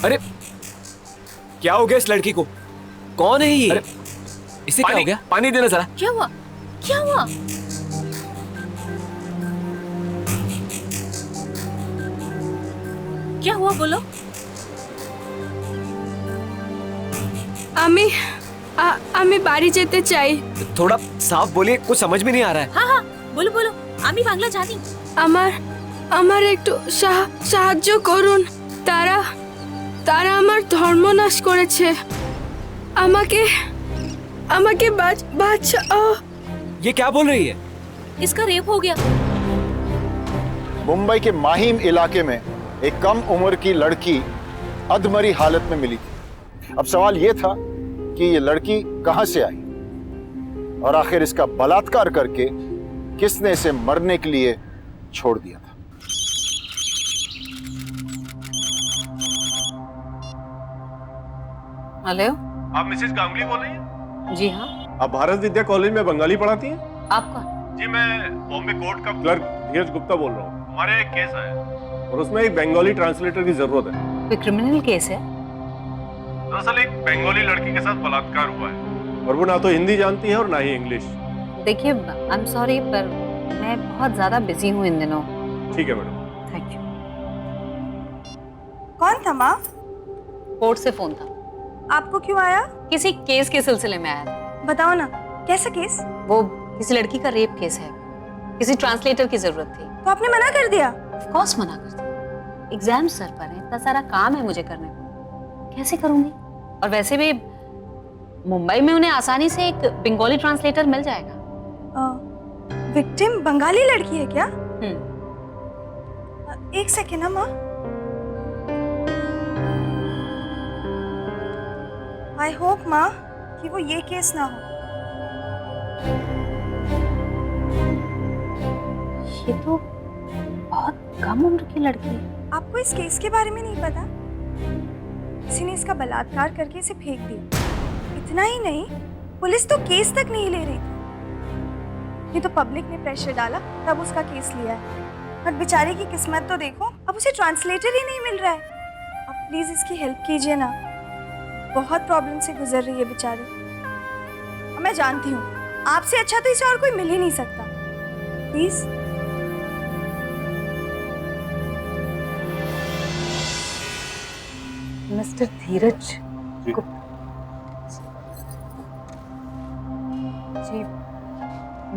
अरे क्या हो गया इस लड़की को? कौन है ये? अरे इसे क्या हो गया? पानी देना जरा। क्या हुआ? क्या हुआ? क्या हुआ बोलो। আমি বাড়ি যেতে চাই। थोड़ा साफ बोलिए, कुछ समझ में नहीं आ रहा है। हाँ हाँ बोलो बोलो, আমি বাংলা জানি। আমার আমার একটু সাহায্য করুন। তারা তারা আমার ধর্ম নাশ করেছে। আমাকে আমাকে বাঁচাও। ये क्या बोल रही है? इसका रेप हो गया। मुंबई के माहिम इलाके में एक कम उम्र की लड़की अधमरी हालत में मिली थी। अब सवाल यह था कि ये लड़की कहां से आई और आखिर इसका बलात्कार करके किसने इसे मरने के लिए छोड़ दिया था। हेलो, आप मिसेस गांगुली बोल रही हैं? जी हाँ। आप भारत विद्या कॉलेज में बंगाली पढ़ाती हैं? आप कौन? जी मैं बॉम्बे कोर्ट का क्लर्क धीरज गुप्ता बोल रहा हूँ। हमारे एक केस आया और उसमें एक बंगाली ट्रांसलेटर की जरूरत है। कोई क्रिमिनल केस है? दरअसल एक बंगाली लड़की के साथ बलात्कार हुआ है और वो ना तो हिंदी जानती है और ना ही इंग्लिश। देखिए आई एम सॉरी पर मैं बहुत ज्यादा बिजी हूँ इन दिनों। ठीक है मैडम। Thank you. कौन था माँ? कोर्ट से फोन था। आपको क्यों आया? किसी केस के सिलसिले में आया था। बताओ ना, कैसा केस? वो किसी लड़की का रेप केस है। किसी ट्रांसलेटर की जरूरत थी। तो आपने मना कर दिया? ऑफ कोर्स मना कर दिया। एग्जाम सर पर है, इतना सारा काम है मुझे करने को, कैसे करूंगी? और वैसे भी मुंबई में उन्हें आसानी से एक बंगाली ट्रांसलेटर मिल जाएगा। विक्टिम बंगाली लड़की है क्या? एक सेकेंड ना माँ। आई होप माँ कि वो ये केस ना हो। ये तो बहुत कम उम्र की लड़की है। आपको इस केस के बारे में नहीं पता? किसी ने इसका बलात्कार करके इसे फेंक दिया। इतना ही नहीं, पुलिस तो केस तक नहीं ले रही थी। ये तो पब्लिक ने प्रेशर डाला तब उसका केस लिया है। पर बेचारे की किस्मत तो देखो, अब उसे ट्रांसलेटर ही नहीं मिल रहा है। अब प्लीज इसकी हेल्प कीजिए ना, बहुत प्रॉब्लम से गुजर रही है बेचारी। मैं जानती हूँ आपसे अच्छा तो इसे और कोई मिल ही नहीं सकता। प्लीज। मिस्टर धीरज जी,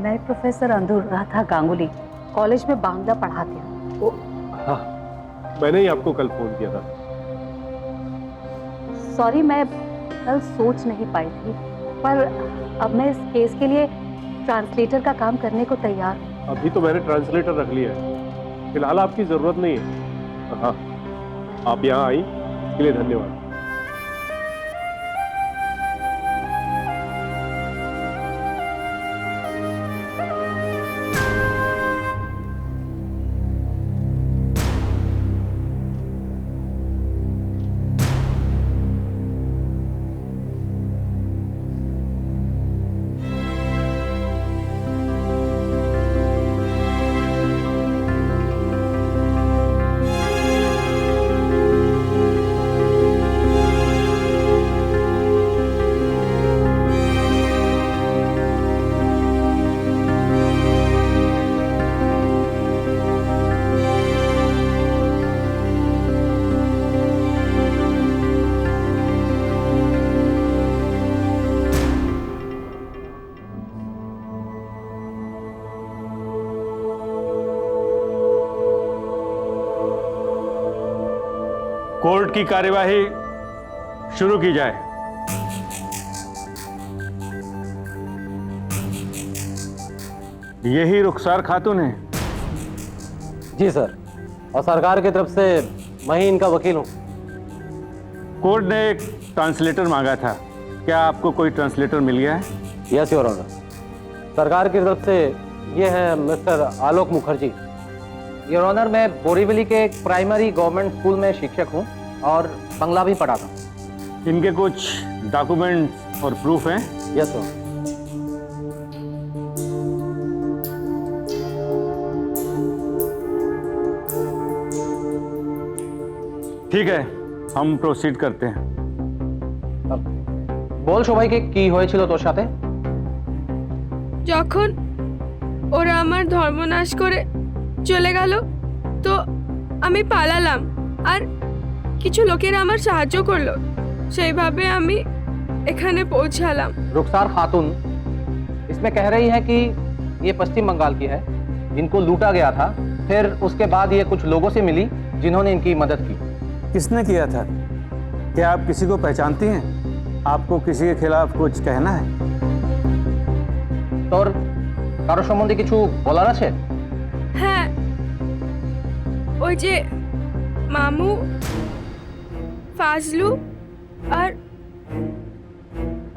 मैं प्रोफेसर अनुराधा गांगुली कॉलेज में बांग्ला पढ़ाती हूँ। हाँ मैंने ही आपको कल फोन किया था। सॉरी मैं कल सोच नहीं पाई थी, पर अब मैं इस केस के लिए ट्रांसलेटर का काम करने को तैयार हूँ। अभी तो मैंने ट्रांसलेटर रख लिया है, फिलहाल आपकी जरूरत नहीं है। हाँ आप यहाँ आई इसके लिए धन्यवाद। कोर्ट की कार्यवाही शुरू की जाए। यही रुखसार खातून है? जी सर, और सरकार की तरफ से मैं ही इनका वकील हूँ। कोर्ट ने एक ट्रांसलेटर मांगा था, क्या आपको कोई ट्रांसलेटर मिल गया है? यस योर ऑनर, सरकार की तरफ से ये है mister Alok Mukherjee. Your honour, मैं बोरीवली के एक प्राइमरी गवर्नमेंट स्कूल में शिक्षक हूँ और बंगला भी पढ़ाता हूँ। इनके कुछ डॉक्यूमेंट्स और प्रूफ हैं? Yes sir. ठीक है, हम প্রসিড করতে हैं। বল সবাইকে কি হয়েছিল তোর সাথে? যখন ওরা আমার ধর্মনাশ করে চলে গেল তো আমি পালালাম আর কিছু লোকেরা আমার সাহায্য করলো, সেইভাবে আমি এখানে পৌঁছালাম। रुखसार खातून इसमें कह रही है कि ये पश्चिम बंगाल की है जिनको लूटा गया था, फिर उसके बाद ये कुछ लोगों से मिली जिन्होंने इनकी मदद की। किसने किया था? क्या आप किसी को पहचानती हैं? आपको किसी के खिलाफ कुछ कहना है? তোর কারো সম্বন্ধে কিছু বলার আছে? হ্যাঁ, ওই যে মামু, ফাজলু আর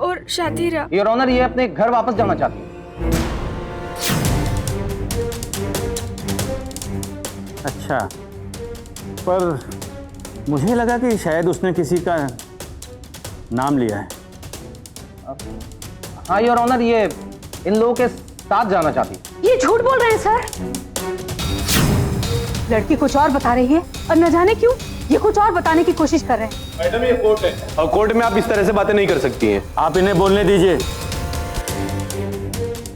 ওর সাথীরা। योर ऑनर, ये अपने घर वापस जाना चाहती है। अच्छा, पर मुझे लगा कि शायद उसने किसी का नाम लिया है। हाँ योर ऑनर, ये इन लोगों के साथ जाना चाहती है। ये झूठ बोल रहे हैं सर। लड़की कुछ और बता रही है और न जाने क्यों ये कुछ और बताने की कोशिश कर रहे हैं। मैडम ये कोर्ट है और कोर्ट में आप इस तरह से बातें नहीं कर सकती हैं। आप इन्हें बोलने दीजिए।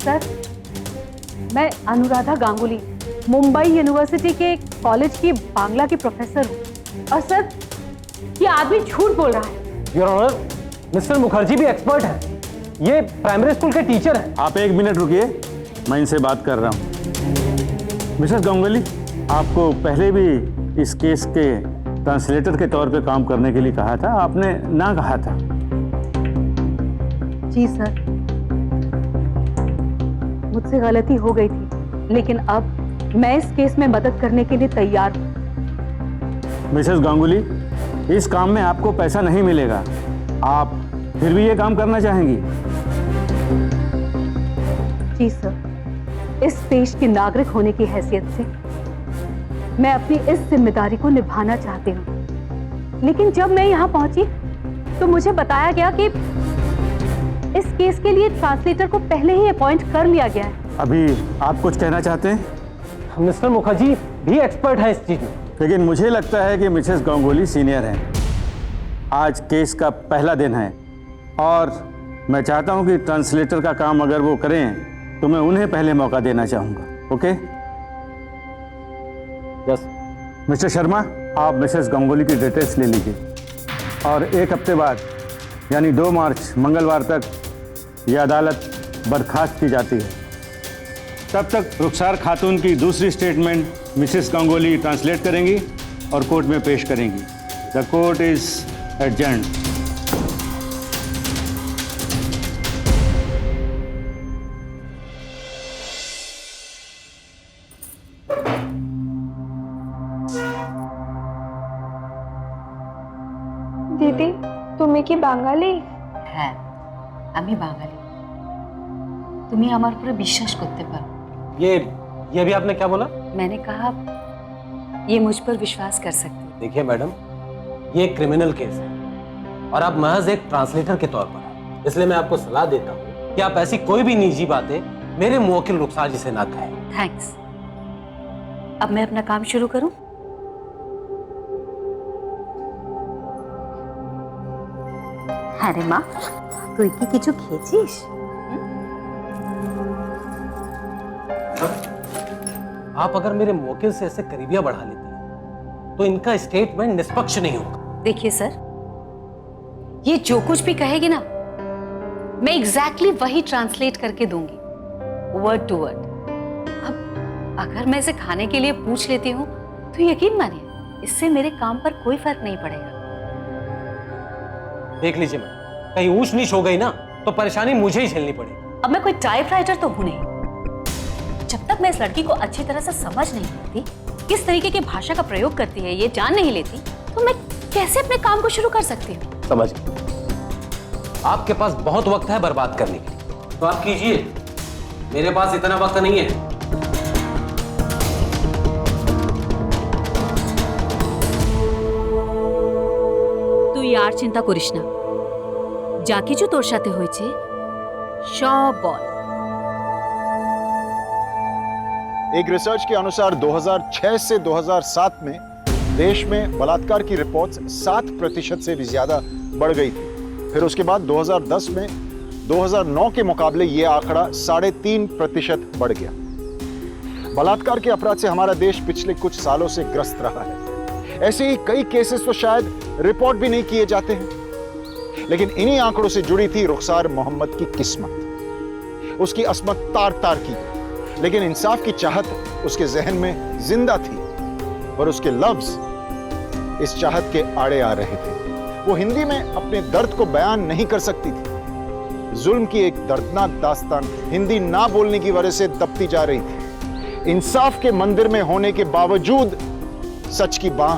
सर, मैं अनुराधा गांगुली, मुंबई यूनिवर्सिटी के कॉलेज की बांग्ला की प्रोफेसर हूँ। और सर, ये आदमी झूठ बोल रहा है। योर ऑनर, मिस्टर मुखर्जी भी एक्सपर्ट है, ये प्राइमरी स्कूल के टीचर हैं। आप 1 मिनट रुकिए, मैं इनसे बात कर रहा हूँ। मिसेस गांगुली, आपको पहले भी इस केस के ट्रांसलेटर के तौर पे काम करने के लिए कहा था, आपने ना कहा था। जी सर, मुझसे गलती हो गई थी, लेकिन अब मैं इस केस में मदद करने के लिए तैयार हूँ। मिसेस गांगुली, इस काम में आपको पैसा नहीं मिलेगा, आप फिर भी ये काम करना चाहेंगी? जी सर, इस देश के नागरिक होने की हैसियत से मैं अपनी इस जिम्मेदारी को निभाना चाहती हूँ। लेकिन जब मैं यहाँ पहुंची तो मुझे बताया गया कि इस केस के लिए ट्रांसलेटर को पहले ही अपॉइंट कर लिया गया है। अभी आप कुछ कहना चाहते हैं? मिस्टर मुखर्जी भी एक्सपर्ट है इस चीज में। लेकिन मुझे लगता है कि मिसेस गांगुली सीनियर हैं। आज केस का पहला दिन है और मैं चाहता हूं कि ट्रांसलेटर का काम अगर वो करें तो मैं उन्हें पहले मौका देना चाहूँगा। ओके? यस। मिस्टर शर्मा, आप मिसेस गांगुली की डिटेल्स ले लीजिए और 1 हफ्ते बाद यानी 2 मार्च मंगलवार तक यह अदालत बर्खास्त की जाती है। तब तक रुखसार खातून की दूसरी स्टेटमेंट मिसेस गांगुली ट्रांसलेट करेंगी और कोर्ट में पेश करेंगी। The court is adjourned. দিদি, তুমি কি বাঙালি? হ্যাঁ, আমি বাঙালি। তুমি আমার উপরে বিশ্বাস করতে পারো। ये भी आपने क्या बोला? मैंने कहा ये मुझ पर विश्वास कर सकते हो। देखिए मैडम, ये एक क्रिमिनल केस है और आप महज एक ट्रांसलेटर के तौर पर हैं, इसलिए मैं आपको सलाह देता हूँ कि आप ऐसी कोई भी निजी बातें मेरे मुवक्किल रुखसार जी से ना कहें। थैंक्स। अब मैं अपना काम शुरू करूं? আরে মা, তুই কি কিছু খেয়েছিস? आप अगर मेरे मुवक्किल से ऐसे करीबियां बढ़ा लेती हैं तो इनका स्टेटमेंट निष्पक्ष नहीं होगा। देखिए सर, ये जो कुछ भी कहेगी ना, मैं एग्जैक्टली वही ट्रांसलेट करके दूंगी, वर्ड टू वर्ड। अब अगर मैं इसे खाने के लिए पूछ लेती हूँ तो यकीन मानिए इससे मेरे काम पर कोई फर्क नहीं पड़ेगा। देख लीजिए मैडम, कहीं ऊंच नीच हो गई ना तो परेशानी मुझे ही झेलनी पड़ेगी। अब मैं कोई टाइपराइटर तो हूं नहीं। जब तक मैं इस लड़की को अच्छी तरह से समझ नहीं लेती, किस तरीके की भाषा का प्रयोग करती है ये जान नहीं लेती, तो मैं कैसे अपने काम को शुरू कर सकती हूँ? समझ गए। आपके पास बहुत वक्त है बर्बाद करने के लिए, तो आप कीजिए, मेरे पास इतना वक्त नहीं है। তুই আর চিন্তা করিস না, যা কিছু তোর সাথে হয়েছে সব বল। एक रिसर्च के अनुसार 2006 से 2007 में देश में बलात्कार की रिपोर्ट्स 7% से भी ज्यादा बढ़ गई थी। फिर उसके बाद 2010 में 2009 के मुकाबले ये आंकड़ा 3.5% बढ़ गया। बलात्कार के अपराध से हमारा देश पिछले कुछ सालों से ग्रस्त रहा है। ऐसे ही कई केसेस तो शायद रिपोर्ट भी नहीं किए जाते हैं, लेकिन इन्हीं आंकड़ों से जुड़ी थी रुखसार मोहम्मद की किस्मत। उसकी अस्मत तार तार की गई, लेकिन इंसाफ की चाहत उसके जहन में जिंदा थी और उसके लफ्ज इस चाहत के आड़े आ रहे थे। वो हिंदी में अपने दर्द को बयान नहीं कर सकती थी। जुल्म की एक दर्दनाक दास्तान हिंदी ना बोलने की वजह से दबती जा रही थी। इंसाफ के मंदिर में होने के बावजूद सच की बाह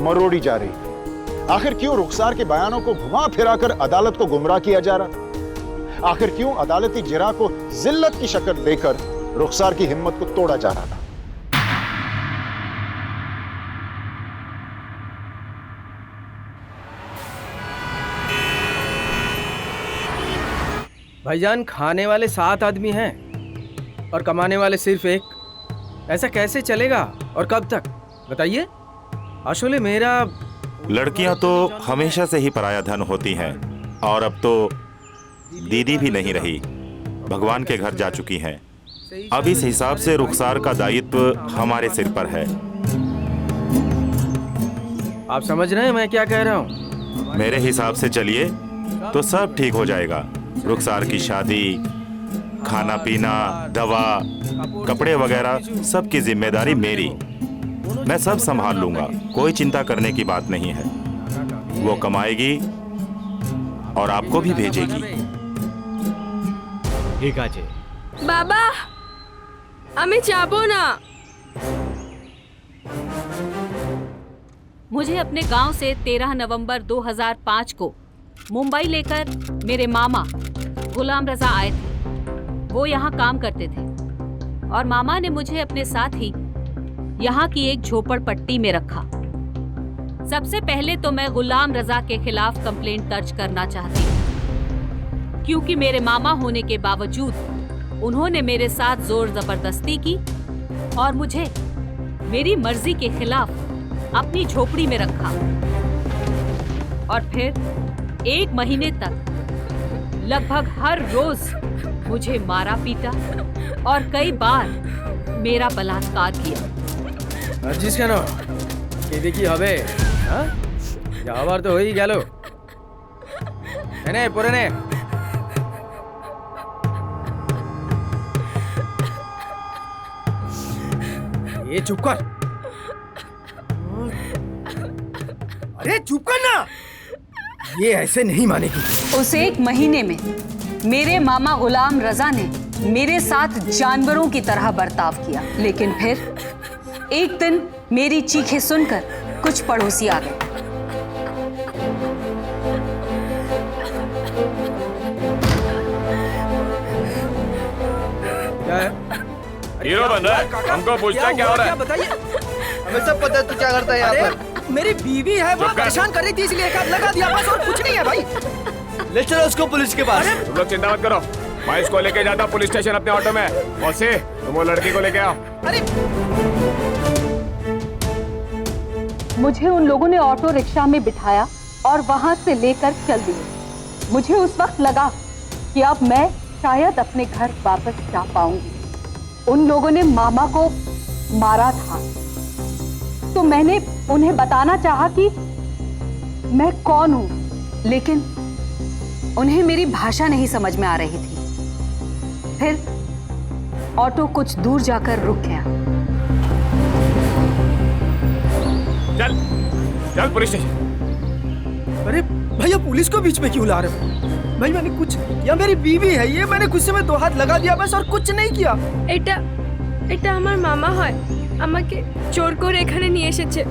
मरोड़ी जा रही थी। आखिर क्यों रुखसार के बयानों को घुमा फिराकर अदालत को गुमराह किया जा रहा था? आखिर क्यों अदालती जिरा को जिल्लत की शक्ल देकर रुखसार की हिम्मत को तोड़ा जा रहा था? भाईजान, खाने वाले 7 आदमी हैं और कमाने वाले सिर्फ एक। ऐसा कैसे चलेगा और कब तक बताइए? असले मेरा लड़कियां तो हमेशा से ही पराया धन होती हैं और अब तो दीदी भी नहीं रही, भगवान के घर जा चुकी हैं। अब इस हिसाब से रुखसार का दायित्व हमारे सिर पर है। आप समझ रहे हैं मैं क्या कह रहा हूँ? मेरे हिसाब से चलिए तो सब ठीक हो जाएगा। रुखसार की शादी, खाना पीना, दवा, कपड़े वगैरह सब की जिम्मेदारी मेरी। मैं सब संभाल लूंगा, कोई चिंता करने की बात नहीं है। वो कमाएगी और आपको भी भेजेगी। ठीक আছে। বাবা, আমি যাব না। मुझे अपने गांव से 13 नवंबर 2005 को मुंबई लेकर मेरे मामा गुलाम रजा आए थे। वो यहाँ काम करते थे और मामा ने मुझे अपने साथ ही यहाँ की एक झोपड़पट्टी में रखा। सबसे पहले तो मैं गुलाम रजा के खिलाफ कंप्लेंट दर्ज करना चाहती हूँ, क्योंकि मेरे मामा होने के बावजूद उन्होंने मेरे साथ जोर जबरदस्ती की और मुझे मेरी मर्जी के खिलाफ अपनी झोपड़ी में रखा और फिर 1 महीने तक लगभग हर रोज मुझे मारा पीटा और कई बार मेरा बलात्कार किया। जिस কেন এদিকে কি হবে? হ্যাঁ, যাওয়ার তো হয়েই গেল। এনে পরে নে। ये चुप कर। अरे चुप कर ना, ये ऐसे नहीं मानेगी। उस 1 महीने में मेरे मामा गुलाम रजा ने मेरे साथ जानवरों की तरह बर्ताव किया, लेकिन फिर एक दिन मेरी चीखें सुनकर कुछ पड़ोसी आ गए। क्या है? हीरो बन रहा है, हमको पूछता है क्या हो रहा है? बताइए। हमें सब पता है तू क्या करता है यहाँ पर। मेरी बीवी है, वो परेशान कर रही थी इसलिए एक लगा दिया, बस और कुछ नहीं है भाई। ले चलो उसको पुलिस के पास। तुम लोग चिंता मत करो, मैं इसको लेके जाता पुलिस स्टेशन अपने ऑटो में। मौसी, तुम वो लड़की को लेके आओ। अरे मुझे उन लोगों ने ऑटो रिक्शा में बिठाया और वहां से लेकर चल दिए। मुझे उस वक्त लगा कि अब मैं शायद अपने घर वापस जा पाऊंगी। उन लोगों ने मामा को मारा था, तो मैंने उन्हें बताना चाहा कि मैं कौन हूं, लेकिन उन्हें मेरी भाषा नहीं समझ में आ रही थी। फिर ऑटो कुछ दूर जाकर रुक गया। चल चल पुलिस स्टेशन। अरे भैया, पुलिस को बीच में क्यों ला रहे हो? भाई मैंने कुछ या मेरी बीवी है ये, मैंने गुस्से में 2 हाथ लगा दिया बस और कुछ नहीं किया। এটা এটা আমার মামা হয়, আমাকে জোর করে এখানে নিয়ে এসেছে।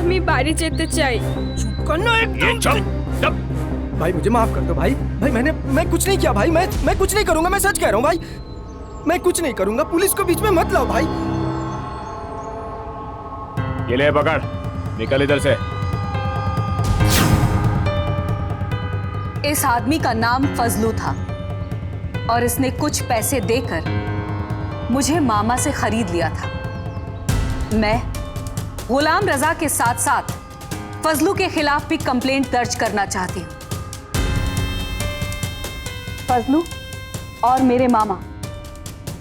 আমি বাড়ি যেতে চাই। चुप करना एकदम। चुप। भाई मुझे माफ कर दो भाई। भाई मैं कुछ नहीं किया भाई। मैं कुछ नहीं करूंगा, मैं सच कह रहा हूँ भाई। मैं कुछ नहीं करूंगा, पुलिस को बीच में मत लाओ भाई। ये ले पकड़, निकल इधर से। इस आदमी का नाम फजलू था और इसने कुछ पैसे देकर मुझे मामा से खरीद लिया था। मैं गुलाम रजा के साथ साथ फजलू के खिलाफ भी कंप्लेंट दर्ज करना चाहती हूँ। फजलू और मेरे मामा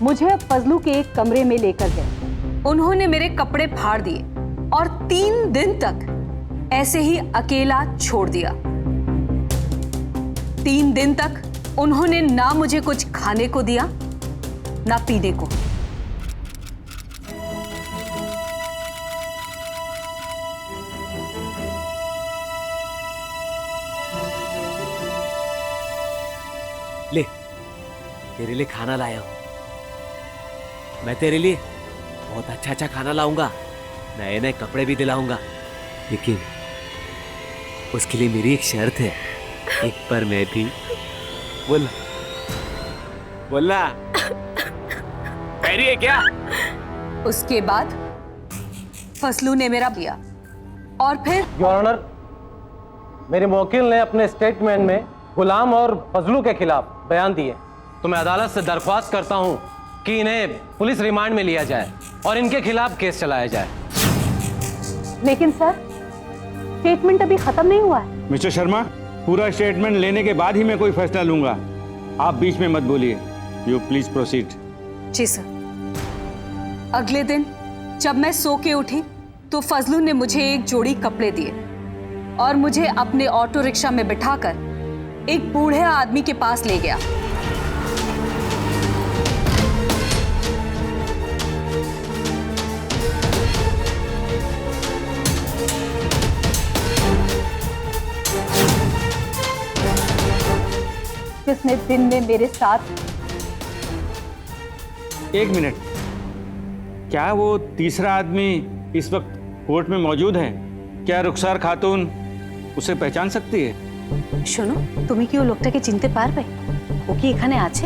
मुझे अब फजलू के एक कमरे में लेकर गए। उन्होंने मेरे कपड़े फाड़ दिए और 3 दिन तक ऐसे ही अकेला छोड़ दिया। 3 दिन तक उन्होंने ना मुझे कुछ खाने को दिया ना पीने को। ले, तेरे लिए खाना लाया हूं। मैं तेरे लिए बहुत अच्छा अच्छा खाना लाऊंगा, नए नए कपड़े भी दिलाऊंगा, लेकिन उसके लिए मेरी एक शर्त है। एक पर मैं भी बोला बोला कह रही है क्या? उसके बाद फसलू ने मेरा लिया और फिर योर ऑनर, मेरे वकील ने अपने स्टेटमेंट में गुलाम और फजलू के खिलाफ बयान दिए, तो मैं अदालत से दरख्वास्त करता हूं कि इन्हें पुलिस रिमांड में लिया जाए और इनके खिलाफ केस चलाया जाए। लेकिन सर, स्टेटमेंट अभी खत्म नहीं हुआ है। मिस्टर शर्मा, पूरा स्टेटमेंट लेने के बाद ही मैं कोई फैसला लूंगा। आप बीच में मत बोलिए। You please proceed. जी सर। अगले दिन जब मैं सो के उठी तो फजलू ने मुझे एक जोड़ी कपड़े दिए और मुझे अपने ऑटो रिक्शा में बिठाकर एक बूढ़े आदमी के पास ले गया। जिसने दिन में मेरे साथ। एक मिनट, क्या वो तीसरा आदमी इस वक्त कोर्ट में मौजूद है? क्या रुखसार खातून उसे पहचान सकती है? শোনো, তুমি কি ও লোকটাকে চিনতে পারবে? ও কি এখানে আছে?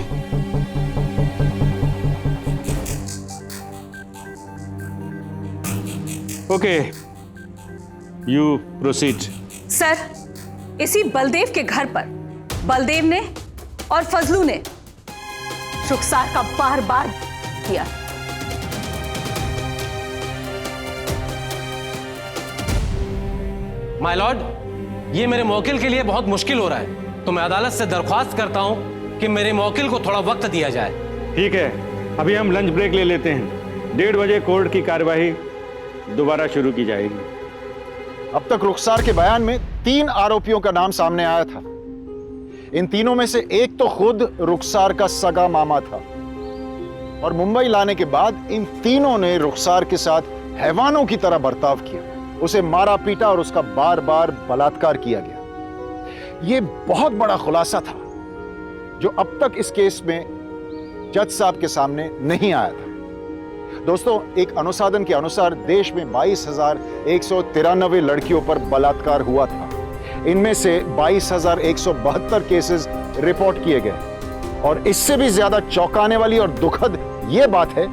Okay, you proceed. सर, इसी बलदेव के घर पर बलदेव ने और फजलू ने रुखसार का बार बार किया। माय लॉर्ड, ये मेरे मौकिल के लिए बहुत मुश्किल हो रहा है, तो मैं अदालत से दरख्वास्त करता हूं कि मेरे मौकिल को थोड़ा वक्त दिया जाए। ठीक है, अभी हम लंच ब्रेक ले लेते हैं। 1:30 बजे कोर्ट की कार्यवाही दोबारा शुरू की जाएगी। अब तक रुखसार के बयान में 3 आरोपियों का नाम सामने आया था। इन तीनों में से एक तो खुद रुखसार का सगा मामा था और मुंबई लाने के बाद इन तीनों ने रुखसार के साथ हैवानों की तरह बर्ताव किया। उसे मारा पीटा और उसका बार बार बलात्कार किया गया। यह बहुत बड़ा खुलासा था जो अब तक इस केस में जज साहब के सामने नहीं आया था। दोस्तों, एक अनुसाधन के अनुसार देश में 22,193 लड़कियों पर बलात्कार हुआ था। इनमें से 22,172 केसेस रिपोर्ट किए गए और इससे भी ज्यादा चौंकाने वाली और दुखद यह बात है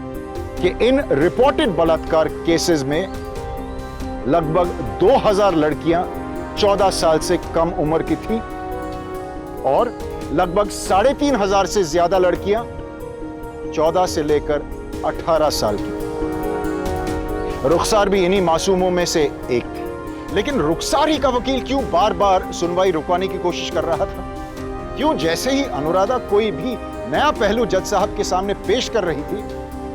कि इन रिपोर्टेड बलात्कार केसेस में लगभग 2,000 लड़कियां 14 साल से कम उम्र की थी और लगभग 3,500 से ज्यादा लड़कियां 14 से लेकर 18 साल की। रुखसार भी इन्हीं मासूमों में से एक थी। लेकिन रुखसार ही का वकील क्यों बार बार सुनवाई रुकवाने की कोशिश कर रहा था? क्यों जैसे ही अनुराधा कोई भी नया पहलू जज साहब के सामने पेश कर रही थी,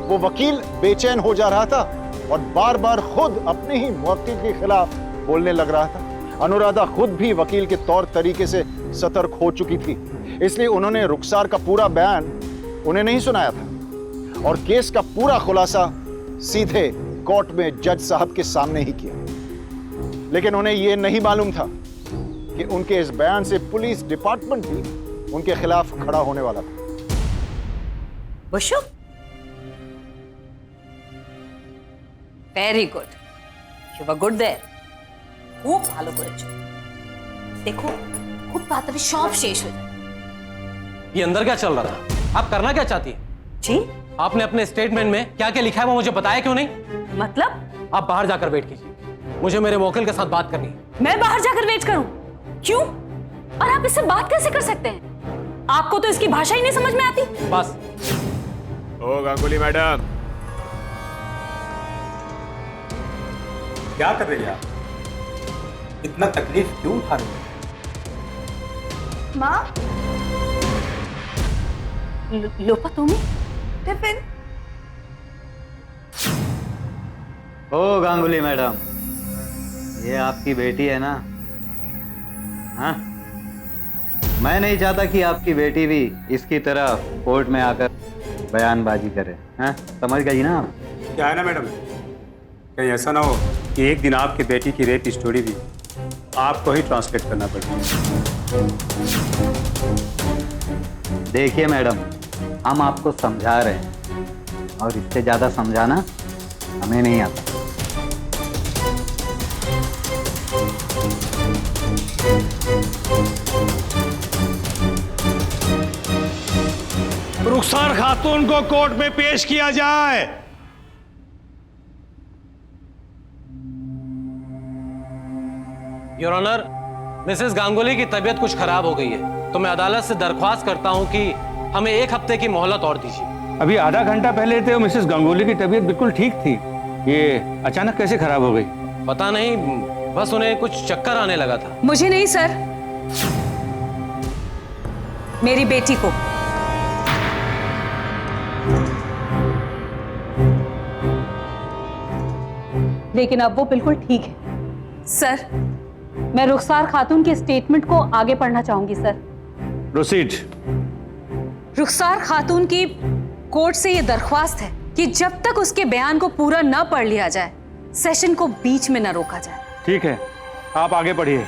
वो वकील बेचैन हो जा रहा था और बार बार खुद अपने ही मुवक्किल के खिलाफ बोलने लग रहा था। अनुराधा खुद भी वकील के तौर तरीके से सतर्क हो चुकी थी, इसलिए उन्होंने रुखसार का पूरा बयान उन्हें नहीं सुनाया था और केस का पूरा खुलासा सीधे कोर्ट में जज साहब के सामने ही किया। लेकिन उन्हें यह नहीं मालूम था कि उनके इस बयान से पुलिस डिपार्टमेंट भी उनके खिलाफ खड़ा होने वाला था। Bashu, very good, you were good there. খুব ভালো করেছো। देखो, খুব তাড়াতাড়ি সব শেষ হয়ে যাবে। ये अंदर क्या चल रहा था? आप करना क्या चाहती है? जी, आपने अपने स्टेटमेंट में क्या क्या लिखा है वो मुझे बताया क्यों नहीं? मतलब? आप बाहर जाकर वेट कीजिए, मुझे मेरे वकील के साथ बात करनी है। मैं बाहर जाकर वेट करूं? क्यों? और आप इससे बात कैसे कर सकते हैं? आपको तो इसकी भाषा ही नहीं समझ में आती। बस। ओ गांगुली मैडम, क्या कर रही है आप? इतना तकलीफ क्यों उठा रही है? माँ, लोपा तुम्हें टिफिन। ओ गांगुली मैडम, ये आपकी बेटी है ना? हाँ, मैं नहीं चाहता कि आपकी बेटी भी इसकी तरह कोर्ट में आकर बयानबाजी करे। हाँ, समझ गई ना आप? क्या है ना मैडम, कहीं ऐसा ना हो कि एक दिन आपकी बेटी की रेप स्टोरी भी आपको ही ट्रांसलेट करना पड़े। देखिए मैडम, हम आपको समझा रहे हैं और इससे ज्यादा समझाना हमें नहीं आता। रुखसार खातून को कोर्ट में पेश किया जाए। योर ऑनर, मिसेस गांगुली की तबीयत कुछ खराब हो गई है, तो मैं अदालत से दरख्वास्त करता हूं कि हमें 1 हफ्ते की मोहलत और दीजिए। अभी आधा घंटा पहले तो मिसेस गांगुली की तबीयत बिल्कुल ठीक थी, ये अचानक कैसे खराब हो गई? पता नहीं, बस उन्हें कुछ चक्कर आने लगा था। मुझे नहीं सर, मेरी बेटी को। लेकिन अब वो बिल्कुल ठीक है। सर, मैं रुखसार खातून के स्टेटमेंट को आगे पढ़ना चाहूंगी सर। प्रोसीड। रुखसार खातून की कोर्ट से ये दरख्वास्त है कि जब तक उसके बयान को पूरा न पढ़ लिया जाए, सेशन को बीच में न रोका जाए। ठीक है, आप आगे पढ़िए।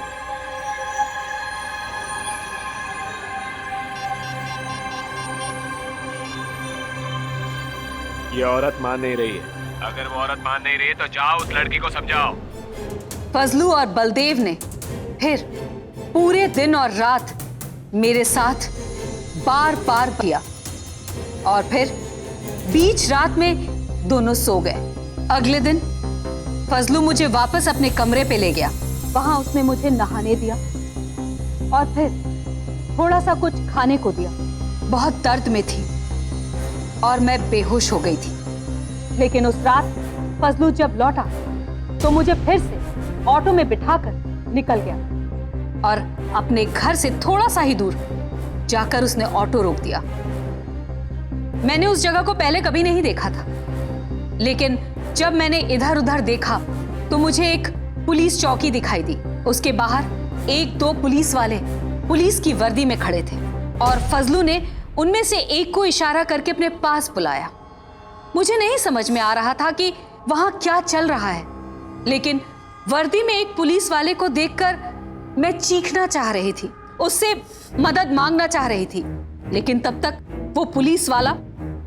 ये औरत मान नहीं रही है। अगर वो औरत मान नहीं रही है तो जाओ उस लड़की को समझाओ। फजलू और बलदेव ने फिर पूरे दिन और रात मेरे साथ बार बार किया और फिर बीच रात में दोनों सो गए। अगले दिन फजलू मुझे वापस अपने कमरे पे ले गया। वहां उसने मुझे नहाने दिया और फिर थोड़ा सा कुछ खाने को दिया। बहुत दर्द में थी और मैं बेहोश हो गई थी। लेकिन उस रात फजलू जब लौटा तो मुझे फिर से ऑटो में बिठाकर निकल गया और अपने घर से थोड़ा सा ही दूर जाकर उसने ऑटो रोक दिया। मैंने उस जगह को पहले कभी नहीं देखा था, लेकिन जब मैंने इधर उधर देखा तो मुझे एक पुलिस चौकी दिखाई दी। उसके बाहर 1-2 पुलिस वाले पुलिस की वर्दी में खड़े थे और फजलू ने उनमें से एक को इशारा करके अपने पास बुलाया। मुझे नहीं समझ में आ रहा था कि वहां क्या चल रहा है, लेकिन वर्दी में एक पुलिस वाले को देखकर मैं चीखना चाह रही थी, उससे मदद मांगना चाह रही थी, लेकिन तब तक वो पुलिस वाला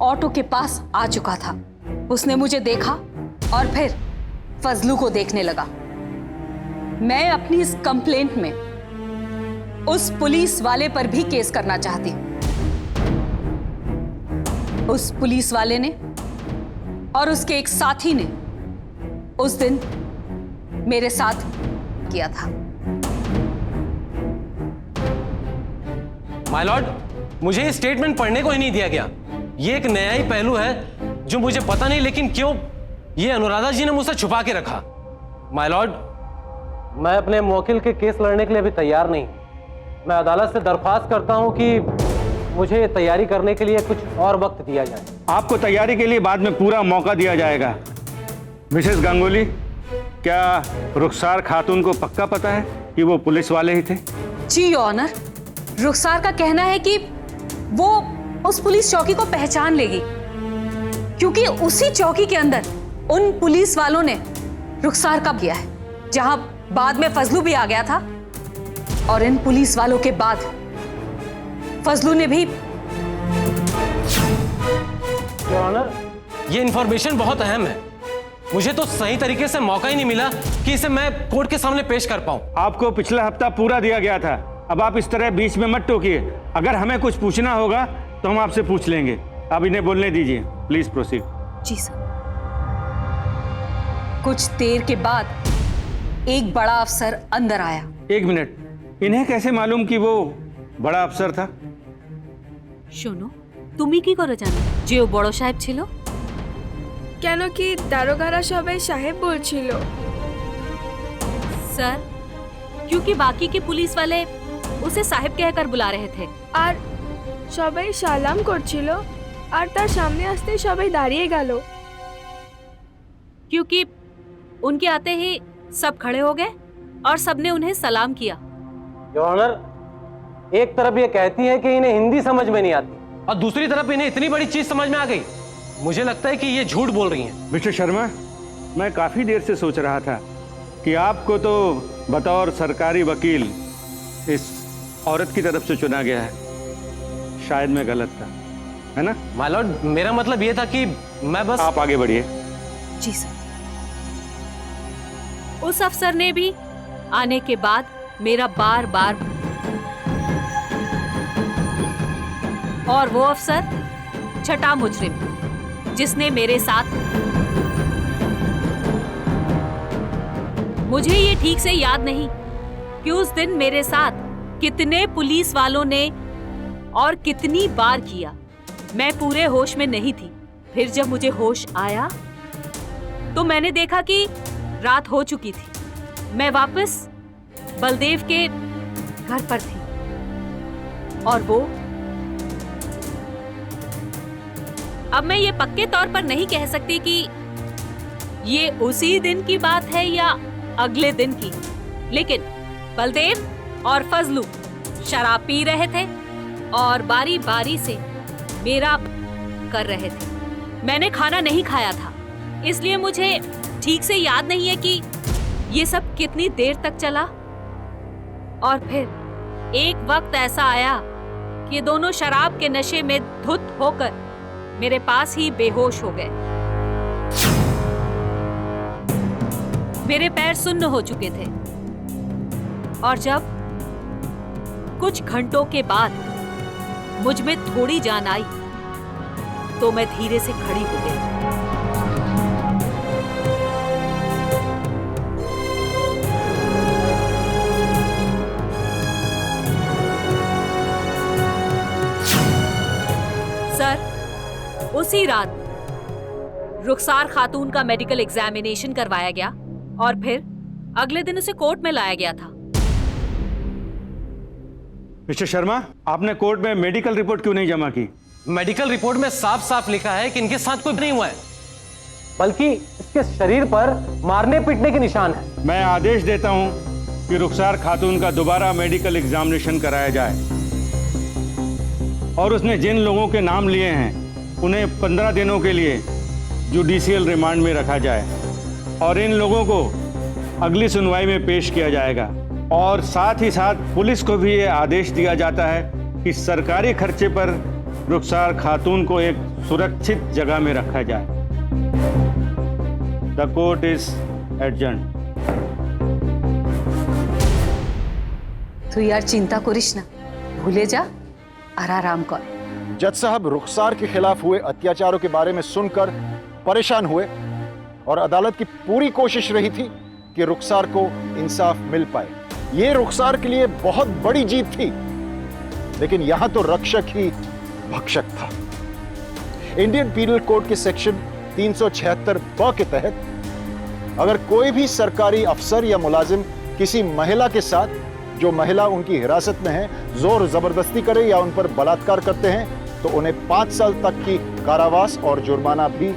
ऑटो के पास आ चुका था। उसने मुझे देखा और फिर फजलू को देखने लगा। मैं अपनी इस कंप्लेंट में उस पुलिस वाले पर भी केस करना चाहती हूं। उस पुलिस वाले ने और उसके एक साथी ने उस दिन मेरे साथ किया था। माय लॉर्ड, मुझे ये स्टेटमेंट पढ़ने को ही नहीं दिया गया। ये एक नया ही पहलू है जो मुझे पता नहीं, लेकिन क्यों ये अनुराधा जी ने मुझसे छुपा के रखा। माय लॉर्ड, मैं अपने मुवक्किल के केस लड़ने के लिए अभी तैयार नहीं। मैं अदालत से दरख्वास्त करता हूं कि मुझे तैयारी करने के लिए कुछ और वक्त दिया जाए। आपको तैयारी के लिए बाद में पूरा मौका दिया जाएगा। मिसेस गांगुली, क्या रुखसार खातून को पक्का पता है कि वो पुलिस वाले ही थे? जी ऑनर, रुखसार का कहना है कि वो उस पुलिस चौकी को पहचान लेगी, क्योंकि उसी चौकी के अंदर उन पुलिस वालों ने रुखसार का किया है, जहां बाद में फजलू भी आ गया था। और इन पुलिस वालों के बाद फजलू ने भी। ऑनर, ये इंफॉर्मेशन बहुत अहम है। मुझे तो सही तरीके से मौका ही नहीं मिला कि इसे मैं कोर्ट के सामने पेश कर पाऊं। आपको पिछला हफ्ता पूरा दिया गया था। अब आप इस तरह बीच में मत टोकिए। अगर हमें कुछ पूछना होगा तो हम आपसे पूछ लेंगे। अब इन्हें बोलने दीजिए। Please proceed. जी सर। कुछ देर के बाद एक बड़ा अफसर अंदर आया। एक मिनट, इन्हें कैसे मालूम कि वो बड़ा अफसर था? শোনো, তুমি কি করে জানো যে ও বড় সাহেব ছিল? কেন কি দারোগারা সবাই সাহেব বলছিল। सर, क्योंकि बाकी के पुलिस वाले उसे साहिब कहकर बुला रहे थे। আর সবাই সালাম করছিল আর তার সামনে আসতে সবাই দাঁড়িয়ে গেল। क्योंकि उनके आते ही सब खड़े हो गए और सबने उन्हें सलाम किया। योर ऑनर, एक तरफ ये कहती है कि इन्हें हिंदी समझ में नहीं आती और दूसरी तरफ इन्हें इतनी बड़ी चीज समझ में आ गई। मुझे लगता है कि ये झूठ बोल रही हैं। मिस्टर शर्मा, मैं काफ़ी देर से सोच रहा था कि आपको तो बतौर सरकारी वकील इस औरत की तरफ से चुना गया है। शायद मैं गलत था, है ना? माय लॉर्ड, मेरा मतलब ये था कि मैं बस। आप आगे बढ़िए। जी सर। उस अफसर ने भी आने के बाद मेरा बार बार, और वो अफसर छठा मुजरिम जिसने मेरे साथ, मुझे ये ठीक से याद नहीं कि उस दिन मेरे साथ कितने पुलिस वालों ने और कितनी बार किया। मैं पूरे होश में नहीं थी। फिर जब मुझे होश आया तो मैंने देखा कि रात हो चुकी थी। मैं वापस बलदेव के घर पर थी और वो, अब मैं ये पक्के तौर पर नहीं कह सकती कि ये उसी दिन की बात है या अगले दिन की, लेकिन बलदेव और फजलू शराब पी रहे थे और बारी बारी से मेरा कर रहे थे। मैंने खाना नहीं खाया था, इसलिए मुझे ठीक से याद नहीं है कि ये सब कितनी देर तक चला। और फिर एक वक्त ऐसा आया कि दोनों शराब के नशे में धुत होकर मेरे पास ही बेहोश हो गए। मेरे पैर सुन्न हो चुके थे और जब कुछ घंटों के बाद मुझ में थोड़ी जान आई तो मैं धीरे से खड़ी हो गई। सर, उसी रात रुखसार खातून का मेडिकल एग्जामिनेशन करवाया गया और फिर अगले दिन उसे कोर्ट में लाया गया था। मिस्टर शर्मा, आपने कोर्ट में मेडिकल रिपोर्ट क्यों नहीं जमा की? मेडिकल रिपोर्ट में साफ साफ लिखा है कि इनके साथ कोई नहीं हुआ है, बल्कि इसके शरीर पर मारने पीटने के निशान है। मैं आदेश देता हूं कि रुखसार खातून का दोबारा मेडिकल एग्जामिनेशन कराया जाए और उसने जिन लोगों के नाम लिए हैं उन्हें 15 दिनों के लिए जुडिशियल रिमांड में रखा जाए और इन लोगों को अगली सुनवाई में पेश किया जाएगा। और साथ ही साथ पुलिस को भी ये आदेश दिया जाता है कि सरकारी खर्चे पर रुखसार खातून को एक सुरक्षित जगह में रखा जाए। The court is adjourned. तू यार चिंता करिस ना, भूले जा और आराम कर। जज साहब रुखसार के खिलाफ हुए अत्याचारों के बारे में सुनकर परेशान हुए और अदालत की पूरी कोशिश रही थी कि रुखसार को इंसाफ मिल पाए। ये रुखसार के लिए बहुत बड़ी जीत थी, लेकिन यहां तो रक्षक ही भक्षक था। इंडियन पीनल कोड के सेक्शन 376(ब) के तहत अगर कोई भी सरकारी अफसर या मुलाजिम किसी महिला के साथ, जो महिला उनकी हिरासत में है, जोर जबरदस्ती करे या उन पर बलात्कार करते हैं तो उन्हें 5 साल तक की कारावास और जुर्माना भी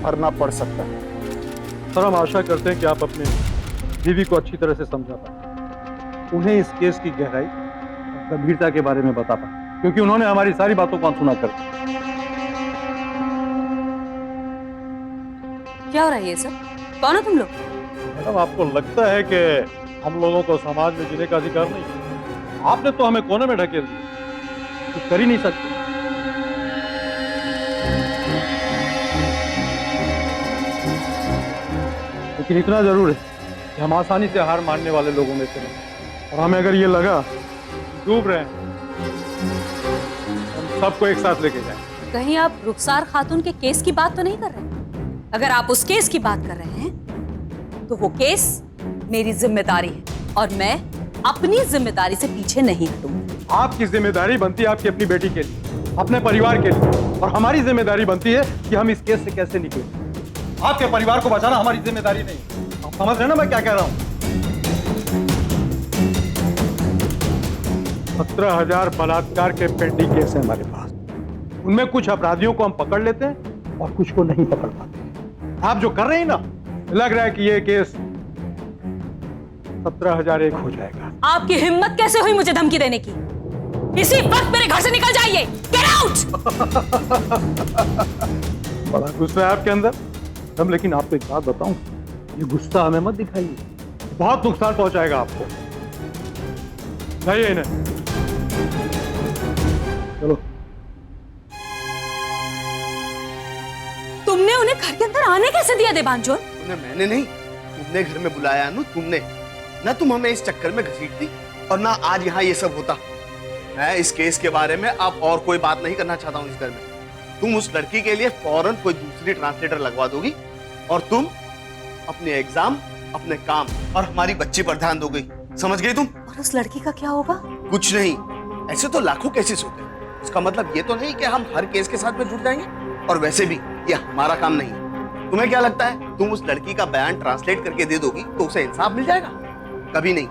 भरना पड़ सकता है। सर, हम आशा करते हैं कि आप अपने बीवी को अच्छी तरह से समझा पाए, उन्हें इस केस की गहराई और गंभीरता के बारे में बता पाए, क्योंकि उन्होंने हमारी सारी बातों को अनसुना कर दिया। क्या हो रहा है ये सब? कौन हो तुम लोग? मैडम, आपको लगता है कि हम लोगों को समाज में जीने का अधिकार नहीं? आपने तो हमें कोने में ढकेल दिया, कुछ कर ही नहीं सकते। लेकिन इतना जरूर है कि हम आसानी से हार मानने वाले लोगों में से नहीं, और हमें अगर ये लगा डूब रहे हैं, हम सबको एक साथ लेके जाएं। कहीं आप रुखसार खातून के केस की बात तो नहीं कर रहे? अगर आप उस केस की बात कर रहे हैं तो वो केस मेरी जिम्मेदारी है और मैं अपनी जिम्मेदारी से पीछे नहीं हटूंगी। आपकी जिम्मेदारी बनती है आपकी अपनी बेटी के लिए, अपने परिवार के लिए, और हमारी जिम्मेदारी बनती है कि हम इस केस से कैसे निकलें। आपके परिवार को बचाना हमारी जिम्मेदारी नहीं। आप समझ रहे हैं ना मैं क्या कह रहा हूं? 17,000 बलात्कार के पेंडिंग केस हैं हमारे पास। उनमें कुछ अपराधियों को हम पकड़ लेते हैं और कुछ को नहीं पकड़ पाते। आप जो कर रहे हैं ना, लग रहा है कि ये केस 17,001 हो जाएगा। आपकी हिम्मत कैसे हुई मुझे धमकी देने की? इसी वक्त मेरे घर से निकल जाइए। Get out. बड़ा गुस्सा है आपके अंदर। हम लेकिन आपको एक बात बताऊं, ये गुस्सा हमें मत दिखाइए, बहुत नुकसान पहुंचाएगा आपको। नहीं नहीं, चलो। तुमने उन्हें घर के अंदर आने कैसे दिया देवांजन? मैंने नहीं, तुमने घर में बुलाया अनु, तुमने। ना तुम हमें इस चक्कर में घसीटती और ना आज यहाँ ये सब होता। मैं इस केस के बारे में अब और कोई बात नहीं करना चाहता हूँ इस घर में। तुम उस लड़की के लिए फौरन कोई दूसरी ट्रांसलेटर लगवा दोगी और तुम अपने एग्जाम, अपने काम और हमारी बच्ची पर ध्यान दोगी। समझ गई तुम? और उस लड़की का क्या होगा? कुछ नहीं, ऐसे तो लाखों केसेस होते हैं। इसका मतलब ये तो नहीं कि हम हर केस के साथ में जुड़ जाएंगे। और वैसे भी ये हमारा काम नहीं है। तुम्हें क्या लगता है तुम उस लड़की का बयान ट्रांसलेट करके दे दोगी तो उसे इंसाफ मिल जाएगा? कभी नहीं।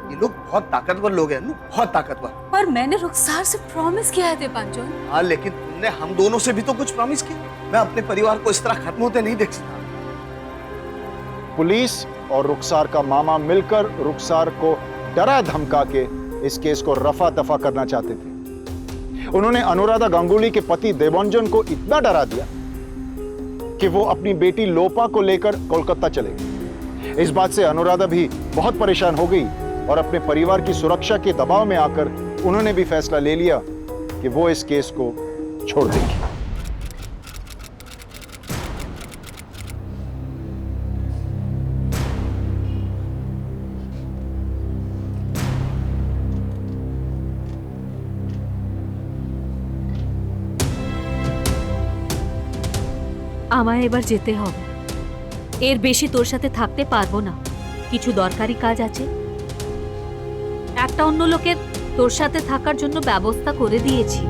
ये लोग बहुत ताकतवर लोग हैं, बहुत ताकतवर। पर मैंने रुखसार से प्रॉमिस किया है देवांजन। हाँ, लेकिन तुमने हम दोनों से भी तो कुछ प्रॉमिस किया। मैं अपने परिवार को इस तरह खत्म होते नहीं देख सकता। पुलिस और रुखसार का मामा मिलकर रुखसार को डरा धमका के इस केस को रफा दफा करना चाहते थे। उन्होंने अनुराधा गांगुली के पति देवांजन को इतना डरा दिया कि वो अपनी बेटी लोपा को लेकर कोलकाता चले गए। इस बात से अनुराधा भी बहुत परेशान हो गई और अपने परिवार की सुरक्षा के दबाव में आकर उन्होंने भी फैसला ले लिया कि वो इस केस को छोड़ देंगी। আমায় এবার যেতে হবে। এর বেশি তোর সাথে থাকতে পারবো না। কিছু দরকারি কাজ আছে, একটা অন্য লোকের তোর সাথে থাকার জন্য ব্যবস্থা করে দিয়েছি।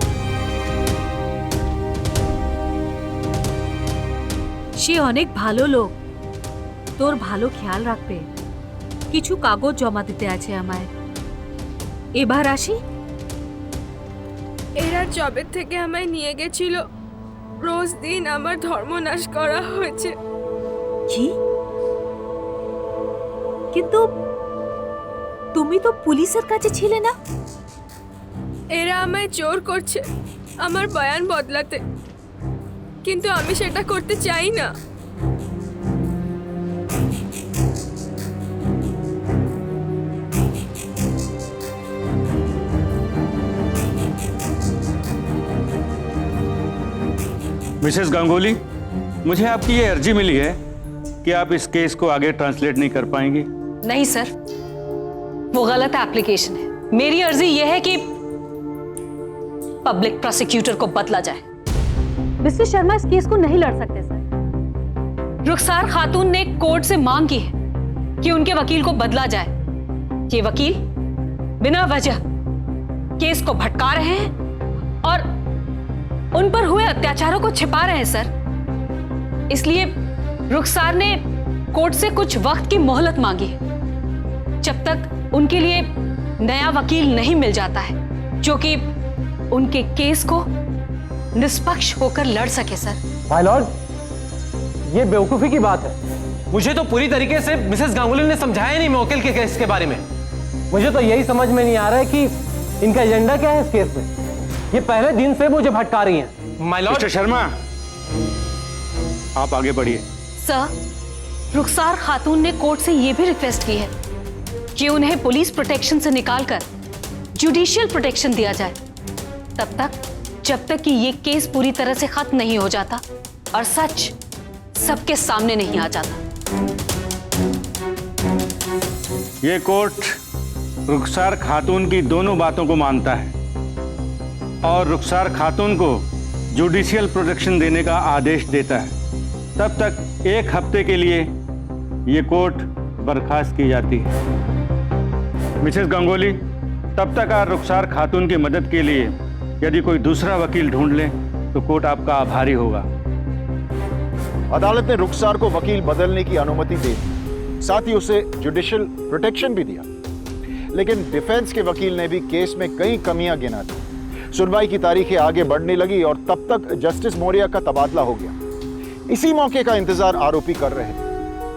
সে অনেক ভালো লোক, তোর ভালো খেয়াল রাখবে। কিছু কাগজ জমা দিতে আছে আমায়। এবার আসি। এরা জবের থেকে আমায় নিয়ে গেছিল, রোজ দিন আমার ধর্মনাশ করা হয়েছে। কি? কিন্তু তুমি তো পুলিশের কাছে ছিলে না? এরা আমায় জোর করছে আমার বয়ান বদলাতে, কিন্তু আমি সেটা করতে চাই না। मिसेस गांगुली, मुझे आपकी ये अर्जी मिली है कि आप इस केस को आगे ट्रांसलेट नहीं कर पाएंगी। नहीं सर, वो गलत एप्लीकेशन है। मेरी अर्जी यह है कि पब्लिक प्रोसिक्यूटर को बदला जाए। मिस्टर शर्मा इस केस को नहीं लड़ सकते सर। रुखसार खातून ने कोर्ट से मांग की है कि उनके वकील को बदला जाए। ये वकील बिना वजह केस को भटका रहे हैं और उन पर हुए अत्याचारों को छिपा रहे हैं सर। इसलिए रुखसार ने कोर्ट से कुछ वक्त की मोहलत मांगी है, जब तक उनके लिए नया वकील नहीं मिल जाता है जो कि उनके केस को निष्पक्ष होकर लड़ सके। सर माय लॉर्ड, ये बेवकूफी की बात है। मुझे तो पूरी तरीके से मिसेस गांगुली ने समझाया नहीं मुवक्किल के केस के बारे में। मुझे तो यही समझ में नहीं आ रहा है कि इनका एजेंडा क्या है इस केस में। ये पहले दिन से मुझे भटका रही हैं। My Lord. मिस्टर शर्मा, आप आगे बढ़िए। सर, रुखसार खातून ने कोर्ट से यह भी रिक्वेस्ट की है कि उन्हें पुलिस प्रोटेक्शन से निकालकर जुडिशियल प्रोटेक्शन दिया जाए, तब तक जब तक कि ये केस पूरी तरह से खत्म नहीं हो जाता और सच सबके सामने नहीं आ जाता। ये कोर्ट रुखसार खातून की दोनों बातों को मानता है और रुखसार खातून को जुडिशियल प्रोटेक्शन देने का आदेश देता है। तब तक 1 हफ्ते के लिए ये कोर्ट बर्खास्त की जाती है। मिसेस गांगुली, तब तक आप रुखसार खातून की मदद के लिए यदि कोई दूसरा वकील ढूंढ ले तो कोर्ट आपका आभारी होगा। अदालत ने रुखसार को वकील बदलने की अनुमति दी, साथ ही उसे जुडिशियल प्रोटेक्शन भी दिया। लेकिन डिफेंस के वकील ने भी केस में कई कमियां गिना दी। सुनवाई की तारीखें आगे बढ़ने लगी और तब तक जस्टिस मौर्य का तबादला हो गया। इसी मौके का इंतजार आरोपी कर रहे थे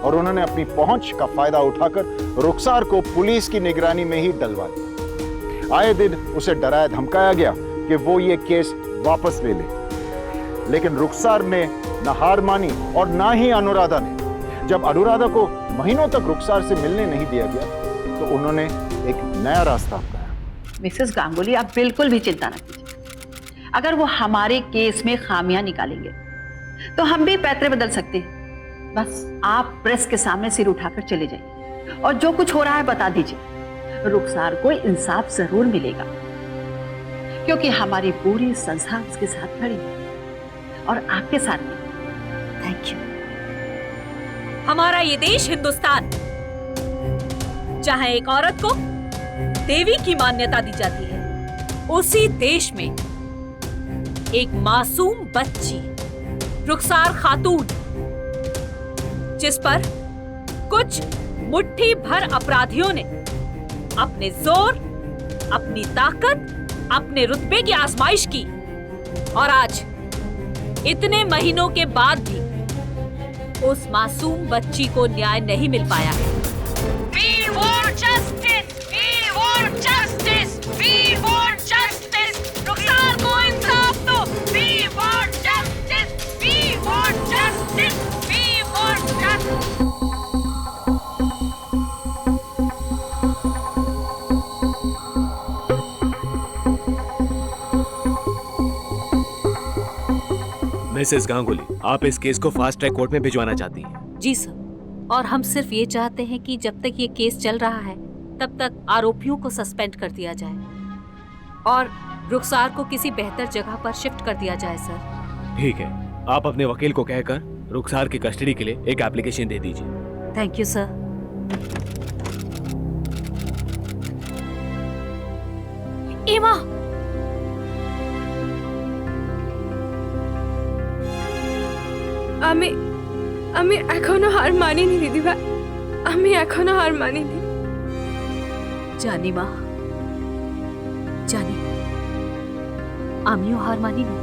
और उन्होंने अपनी पहुंच का फायदा उठाकर रुखसार को पुलिस की निगरानी में ही डलवा दिया। आए दिन उसे डराया धमकाया गया कि वो ये केस वापस ले ले, लेकिन रुखसार ने न हार मानी और ना ही अनुराधा ने। जब अनुराधा को महीनों तक रुखसार से मिलने नहीं दिया गया तो उन्होंने एक नया रास्ता अपनाया। मिसेस गांगुली, आप बिल्कुल भी चिंता न कीजिए। अगर वो हमारे केस में खामियां निकालेंगे तो हम भी पैतरे बदल सकते हैं। बस आप प्रेस के सामने सिर उठाकर चले जाइए और जो कुछ हो रहा है बता दीजिए। रुखसार को इंसाफ जरूर मिलेगा क्योंकि हमारी पूरी संस्था उसके साथ खड़ी है और आपके साथ भी। Thank you. हमारा ये देश हिंदुस्तान, जहां एक औरत को देवी की मान्यता दी जाती है, उसी देश में एक मासूम बच्ची रुखसार खातून, जिस पर कुछ मुट्ठी भर अपराधियों ने अपने जोर, अपनी ताकत, अपने रुतबे की आजमाइश की और आज इतने महीनों के बाद भी उस मासूम बच्ची को न्याय नहीं मिल पाया है। We want justice! We want justice! We want justice! रुखसार को इंसाफ दो! We want justice! We want justice! We want justice! Mrs Ganguly, आप इस केस को फास्ट ट्रैक कोर्ट में भिजवाना चाहती हैं? जी सर, और हम सिर्फ ये चाहते हैं कि जब तक ये केस चल रहा है तब तक आरोपियों को सस्पेंड कर दिया जाए और रुखसार को किसी बेहतर जगह पर शिफ्ट कर दिया जाए सर। ठीक है, आप अपने वकील को कहकर रुखसार की कस्टडी के लिए एक एप्लीकेशन दे दीजिए। Thank you sir. एमा, আমি এখনো হার মানিনি দিদি ভাই, আমি এখনো হার মানিনি। জানি মা, জানি আমিও হার মানিনি।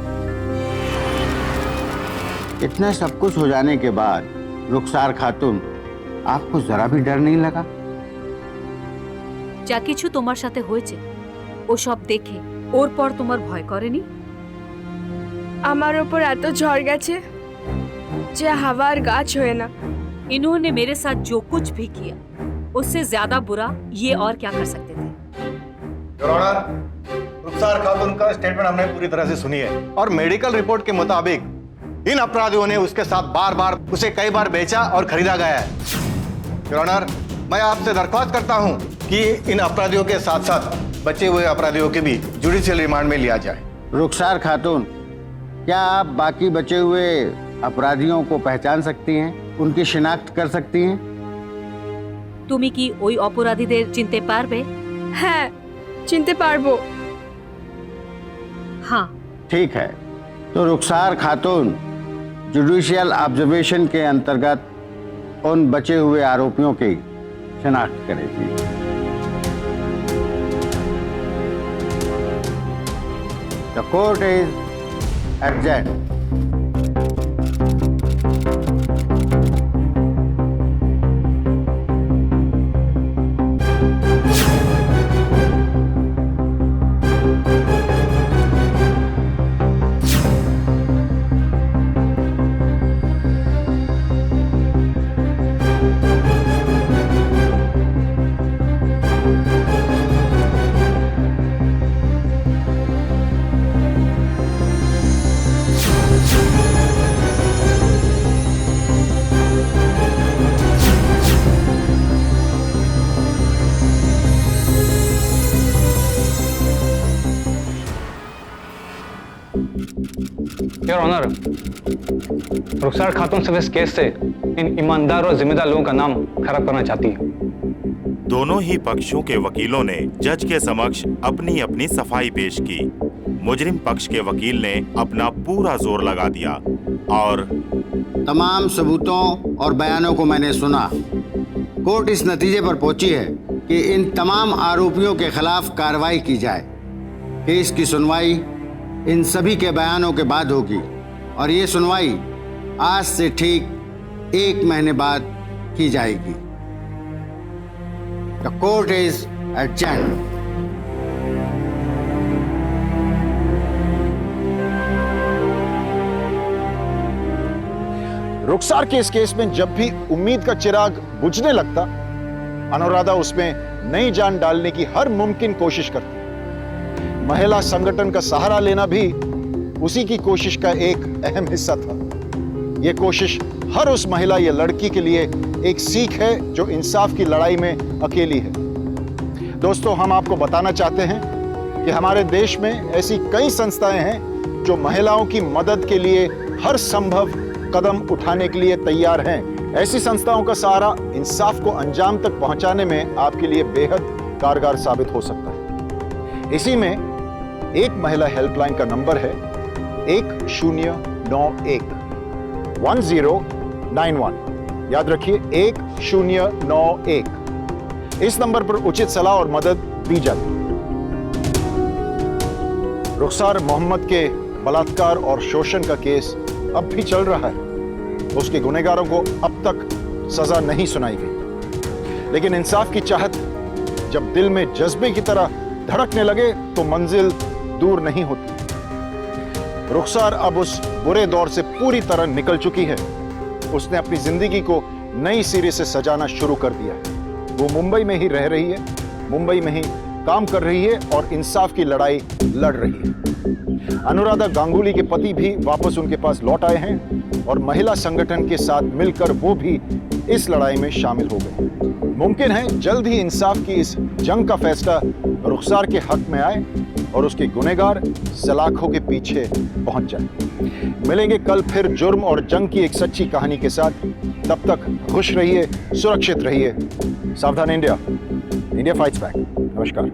इतना सब कुछ हो जाने के बाद रुखसार खातून, आपको जरा भी डर नहीं लगा? যা কিছু তোমার সাথে হয়েছে ও সব দেখে ওর পর তোমার ভয় করেনি? আমার উপর এত ঝড় গেছে যে হাওয়ার গাছ হয়ে না। इन्होंने मेरे साथ जो कुछ भी किया उससे ज्यादा बुरा ये और क्या कर सकते थे। योर ऑनर, रुखसार खातून का स्टेटमेंट हमने पूरी तरह से सुनी है और मेडिकल रिपोर्ट के मुताबिक इन अपराधियों ने उसके साथ बार बार उसे कई बार बेचा और खरीदा गया है। योर ऑनर, मैं आपसे दरख्वास्त करता हूं कि इन अपराधियों के साथ साथ बचे हुए अपराधियों के भी जुडिशियल रिमांड में लिया जाए। रुखसार खातून, क्या आप बाकी बचे हुए अपराधियों को पहचान सकती हैं, उनकी शिनाख्त कर सकती हैं? তুমি কি ওই অপরাধীদের চিনতে পারবে? হ্যাঁ, চিনতে পারবো। हाँ। ठीक है, तो रुखसार खातून जुडिशियल ऑब्जर्वेशन के अंतर्गत उन बचे हुए आरोपियों की शिनाख्त करेगी। The court is adjourned. Your honour, Rukhsar Khatoon सिर्फ इस केस से इन ईमानदार और जिम्मेदार लोगों का नाम खराब करना चाहती है। दोनों ही पक्षों के वकीलों ने जज के समक्ष अपनी अपनी सफाई पेश की। मुजरिम पक्ष के वकील ने अपना पूरा जोर लगा दिया और तमाम सबूतों और बयानों को मैंने सुना। कोर्ट इस नतीजे पर पहुंची है कि इन तमाम आरोपियों के खिलाफ कार्रवाई की जाए। केस की सुनवाई इन सभी के बयानों के बाद होगी और ये सुनवाई आज से ठीक 1 महीने बाद की जाएगी। The court is adjourned. Rukhsar के इस केस में जब भी उम्मीद का चिराग बुझने लगता, अनुराधा उसमें नई जान डालने की हर मुमकिन कोशिश करती। महिला संगठन का सहारा लेना भी उसी की कोशिश का एक अहम हिस्सा था। यह कोशिश हर उस महिला या लड़की के लिए एक सीख है जो इंसाफ की लड़ाई में अकेली है। दोस्तों, हम आपको बताना चाहते हैं कि हमारे देश में ऐसी कई संस्थाएं हैं जो महिलाओं की मदद के लिए हर संभव कदम उठाने के लिए तैयार हैं। ऐसी संस्थाओं का सहारा इंसाफ को अंजाम तक पहुंचाने में आपके लिए बेहद कारगर साबित हो सकता है। इसी में एक महिला हेल्पलाइन का नंबर है 1091 1091। याद रखिए 1091। इस नंबर पर उचित सलाह और मदद दी जाती है। रुखसार मोहम्मद के बलात्कार और शोषण का केस अब भी चल रहा है। उसके गुनहगारों को अब तक सजा नहीं सुनाई गई, लेकिन इंसाफ की चाहत जब दिल में जज्बे की तरह धड़कने लगे तो मंजिल दूर नहीं होती। रुखसार अब उस बुरे दौर से पूरी तरह निकल चुकी है। उसने अपनी जिंदगी को नई सिरे से सजाना शुरू कर दिया है। वो मुंबई में ही रह रही है, मुंबई में ही काम कर रही है और इंसाफ की लड़ाई लड़ रही है। अनुराधा गांगुली के पति भी वापस उनके पास लौट आए हैं और महिला संगठन के साथ मिलकर वो भी इस लड़ाई में शामिल हो गए। मुमकिन है जल्द ही इंसाफ की इस जंग का फैसला रुखसार के हक में आए और उसके गुनहगार सलाखों के पीछे पहुंच जाए। मिलेंगे कल फिर जुर्म और जंग की एक सच्ची कहानी के साथ। तब तक खुश रहिए, सुरक्षित रहिए। सावधान इंडिया, इंडिया फाइट्स बैक। नमस्कार।